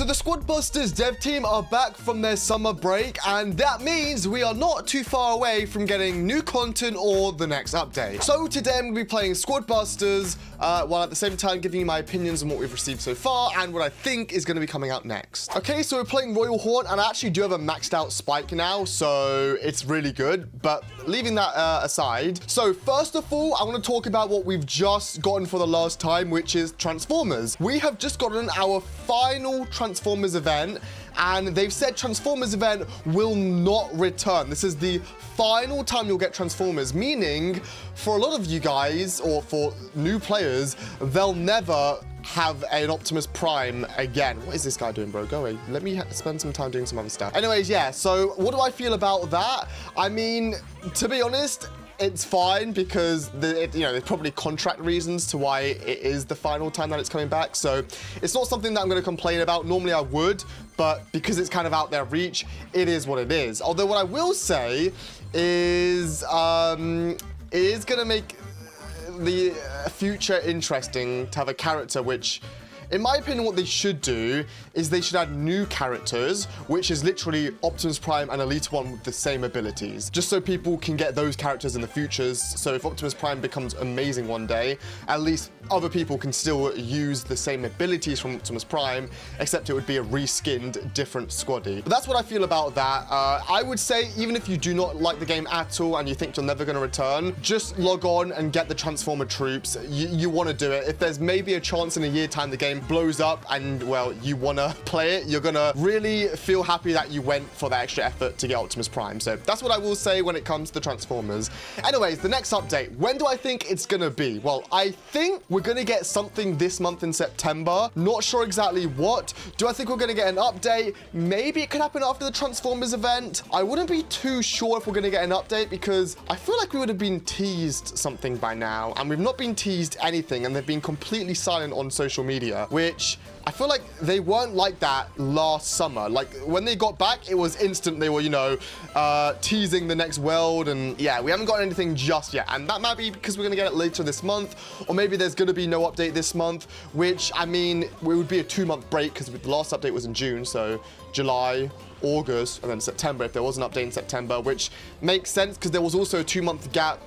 So the Squad Busters dev team are back from their summer break, and that means we are not too far away from getting new content or the next update. So today I'm going to be playing Squad Busters, while at the same time giving you my opinions on what we've received so far and what I think is going to be coming out next. Okay, so we're playing Royal Haunt, and I actually do have a maxed out spike now, so it's really good. But leaving that aside, so first of all, I want to talk about what we've just gotten for the last time, which is Transformers. We have just gotten our final Transformers event, and they've said Transformers event will not return. This is the final time you'll get Transformers, meaning for a lot of you guys, or for new players, they'll never have an Optimus Prime again. What is this guy doing, bro? Go away. Let me spend some time doing some other stuff. Anyways, yeah, so what do I feel about that? I mean, to be honest, it's fine because there's probably contract reasons to why it is the final time that it's coming back. So it's not something that I'm going to complain about. Normally I would, but because it's kind of out there reach, it is what it is. Although what I will say is it is going to make the future interesting to have a character which, in my opinion, what they should do is they should add new characters, which is literally Optimus Prime and Elite One with the same abilities, just so people can get those characters in the futures. So if Optimus Prime becomes amazing one day, at least other people can still use the same abilities from Optimus Prime, except it would be a reskinned, different squaddy. But that's what I feel about that. I would say, even if you do not like the game at all and you think you're never going to return, just log on and get the Transformer troops. You want to do it. If there's maybe a chance in a year time the game blows up and, well, you want to play it, you're going to really feel happy that you went for that extra effort to get Optimus Prime. So that's what I will say when it comes to the Transformers. Anyways, the next update. When do I think it's going to be? Well, I think we're going to get something this month in September. Not sure exactly what. Do I think we're going to get an update? Maybe it could happen after the Transformers event. I wouldn't be too sure if we're going to get an update because I feel like we would have been teased something by now, and we've not been teased anything, and they've been completely silent on social media, which I feel like they weren't like that last summer. Like, when they got back, it was instant. They were, teasing the next world, and yeah, we haven't got anything just yet. And that might be because we're going to get it later this month, or maybe there's going to be no update this month, which, I mean, it would be a 2-month break because the last update was in June, so July, August, and then September if there was an update in September, which makes sense because there was also a 2-month gap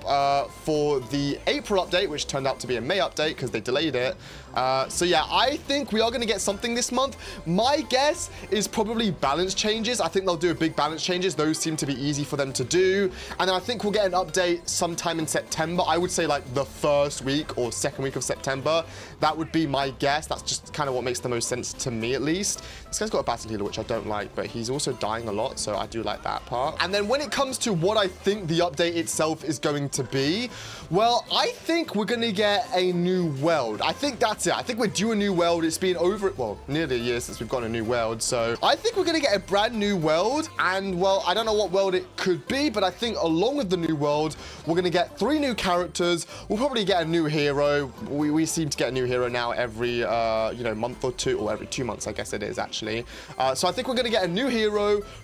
for the April update, which turned out to be a May update because they delayed it. So yeah, I think we are going to get something this month. My guess is probably balance changes. I think they'll do a big balance changes. Those seem to be easy for them to do. And then I think we'll get an update sometime in September. I would say like the first week or second week of September. That would be my guess. That's just kind of what makes the most sense to me, at least. This guy's got a battle healer, which I don't like, but he's also dying a lot, so I do like that part. And then when it comes to what I think the update itself is going to be, well, I think we're going to get a new world. I think that's it. I think we're due a new world. It's been nearly a year since we've got a new world, so I think we're going to get a brand new world. And, well, I don't know what world it could be, but I think along with the new world, we're going to get 3 new characters. We'll probably get a new hero. We seem to get a new hero now every, month or 2, or every 2 months, I guess it is, actually. So I think we're going to get a new hero,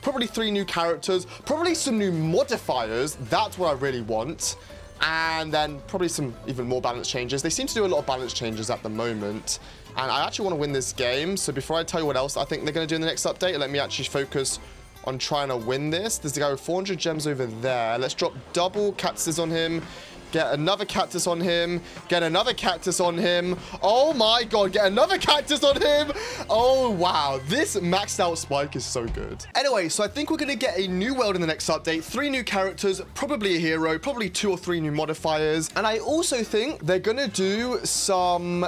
probably 3 new characters, probably some new modifiers. That's what I really want. And then probably some even more balance changes. They seem to do a lot of balance changes at the moment. And I actually want to win this game. So before I tell you what else I think they're going to do in the next update, let me actually focus on trying to win this. There's the guy with 400 gems over there. Let's drop double cactuses on him. Get another cactus on him. Get another cactus on him. Oh my god, get another cactus on him. Oh wow, this maxed out spike is so good. Anyway, so I think we're going to get a new world in the next update. 3 new characters, probably a hero, probably 2 or 3 new modifiers. And I also think they're going to do something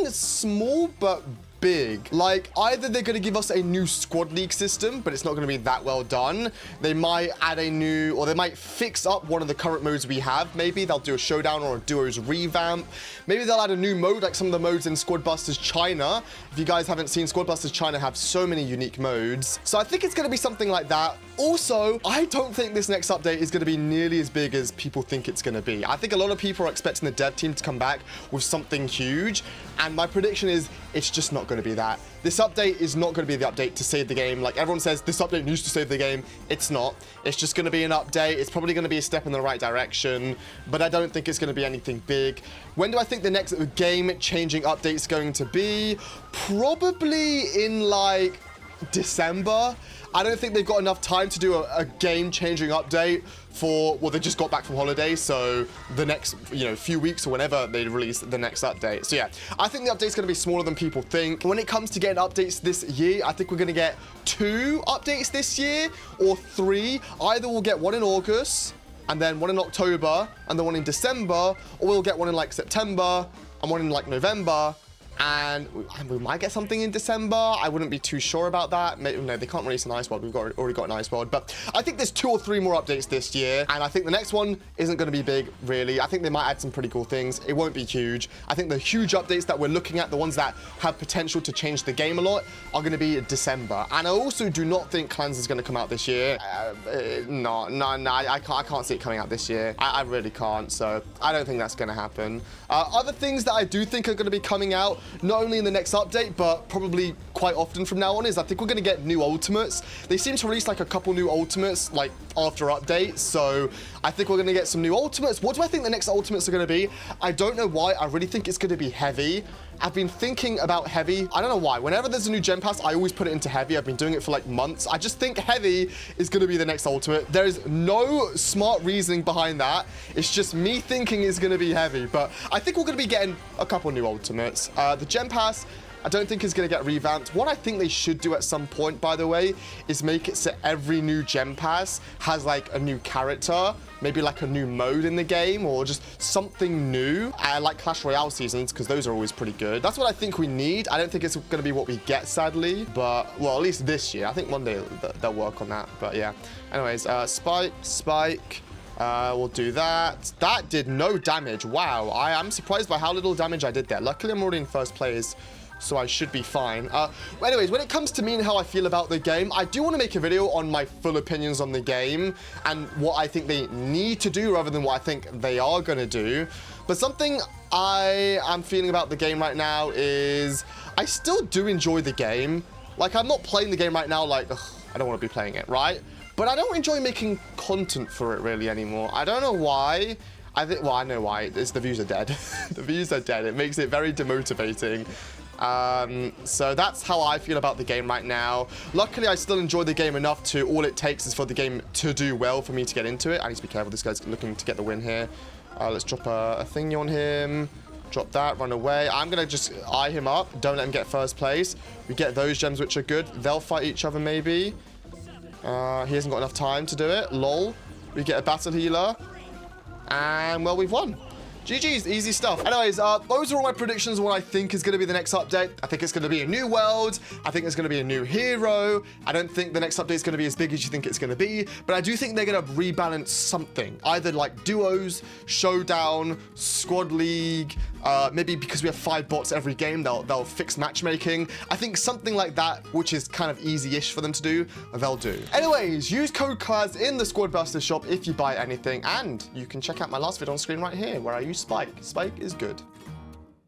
small but big. Like, either they're going to give us a new squad league system, but it's not going to be that well done. They might add a new, or they might fix up one of the current modes we have. Maybe they'll do a showdown or a duos revamp. Maybe they'll add a new mode, like some of the modes in Squad Busters China. If you guys haven't seen, Squad Busters China have so many unique modes. So I think it's going to be something like that. Also, I don't think this next update is going to be nearly as big as people think it's going to be. I think a lot of people are expecting the dev team to come back with something huge, And my prediction is it's just not going to be that. This update is not going to be the update to save the game. Like everyone says, this update needs to save the game. It's not. It's just going to be an update. It's probably going to be a step in the right direction, but I don't think it's going to be anything big. When do I think the next game-changing update is going to be? Probably in like December. I don't think they've got enough time to do a game-changing update for, well, they just got back from holiday, so the next, few weeks or whenever they release the next update. So yeah, I think the update's going to be smaller than people think. When it comes to getting updates this year, I think we're going to get 2 updates this year, or 3. Either we'll get one in August, and then one in October, and then one in December, or we'll get one in like September, and one in like November, and we might get something in December. I wouldn't be too sure about that. Maybe, no, they can't release an Ice World. We've already got an Ice World. But I think there's 2 or 3 more updates this year. And I think the next one isn't going to be big, really. I think they might add some pretty cool things. It won't be huge. I think the huge updates that we're looking at, the ones that have potential to change the game a lot, are going to be December. And I also do not think Claz is going to come out this year. No, I can't see it coming out this year. I really can't. So I don't think that's going to happen. Other things that I do think are going to be coming out, not only in the next update, but probably quite often from now on, is I think we're going to get new ultimates. They seem to release like a couple new ultimates like after updates, so I think we're going to get some new ultimates. What do I think the next ultimates are going to be? I don't know why. I really think it's going to be heavy. I've been thinking about heavy. I don't know why. Whenever there's a new gem pass, I always put it into heavy. I've been doing it for like months. I just think heavy is going to be the next ultimate. There is no smart reasoning behind that. It's just me thinking it's going to be heavy. But I think we're going to be getting a couple new ultimates. The gem pass, I don't think is going to get revamped. What I think they should do at some point, by the way, is make it so every new gem pass has like a new character, maybe like a new mode in the game, or just something new. I like Clash Royale seasons, because those are always pretty good. That's what I think we need. I don't think it's going to be what we get, sadly, but, well, at least this year. I think one day they'll work on that, but yeah. Anyways, Spike. We'll do that. That did no damage. Wow, I am surprised by how little damage I did there. Luckily, I'm already in first place, so I should be fine. Anyways, when it comes to me and how I feel about the game, I do want to make a video on my full opinions on the game and what I think they need to do rather than what I think they are going to do. But something I am feeling about the game right now is I still do enjoy the game. Like, I'm not playing the game right now like, ugh, I don't want to be playing it, right? But I don't enjoy making content for it really anymore. I don't know why. I think, well, I know why. It's the views are dead. The views are dead. It makes it very demotivating. So that's how I feel about the game right now. Luckily, I still enjoy the game enough to, all it takes is for the game to do well for me to get into it. I need to be careful. This guy's looking to get the win here. Let's drop a thingy on him. Drop that, run away. I'm going to just eye him up. Don't let him get first place. We get those gems, which are good. They'll fight each other, maybe. He hasn't got enough time to do it. Lol. We get a battle healer. And, well, we've won. GG's, easy stuff. Anyways, those are all my predictions of what I think is going to be the next update. I think it's going to be a new world. I think it's going to be a new hero. I don't think the next update is going to be as big as you think it's going to be, but I do think they're going to rebalance something. Either like duos, showdown, squad league, maybe because we have 5 bots every game, they'll fix matchmaking. I think something like that, which is kind of easy-ish for them to do, they'll do. Anyways, use code Claz in the Squad Buster shop if you buy anything, and you can check out my last video on screen right here, where I use Spike. Spike is good.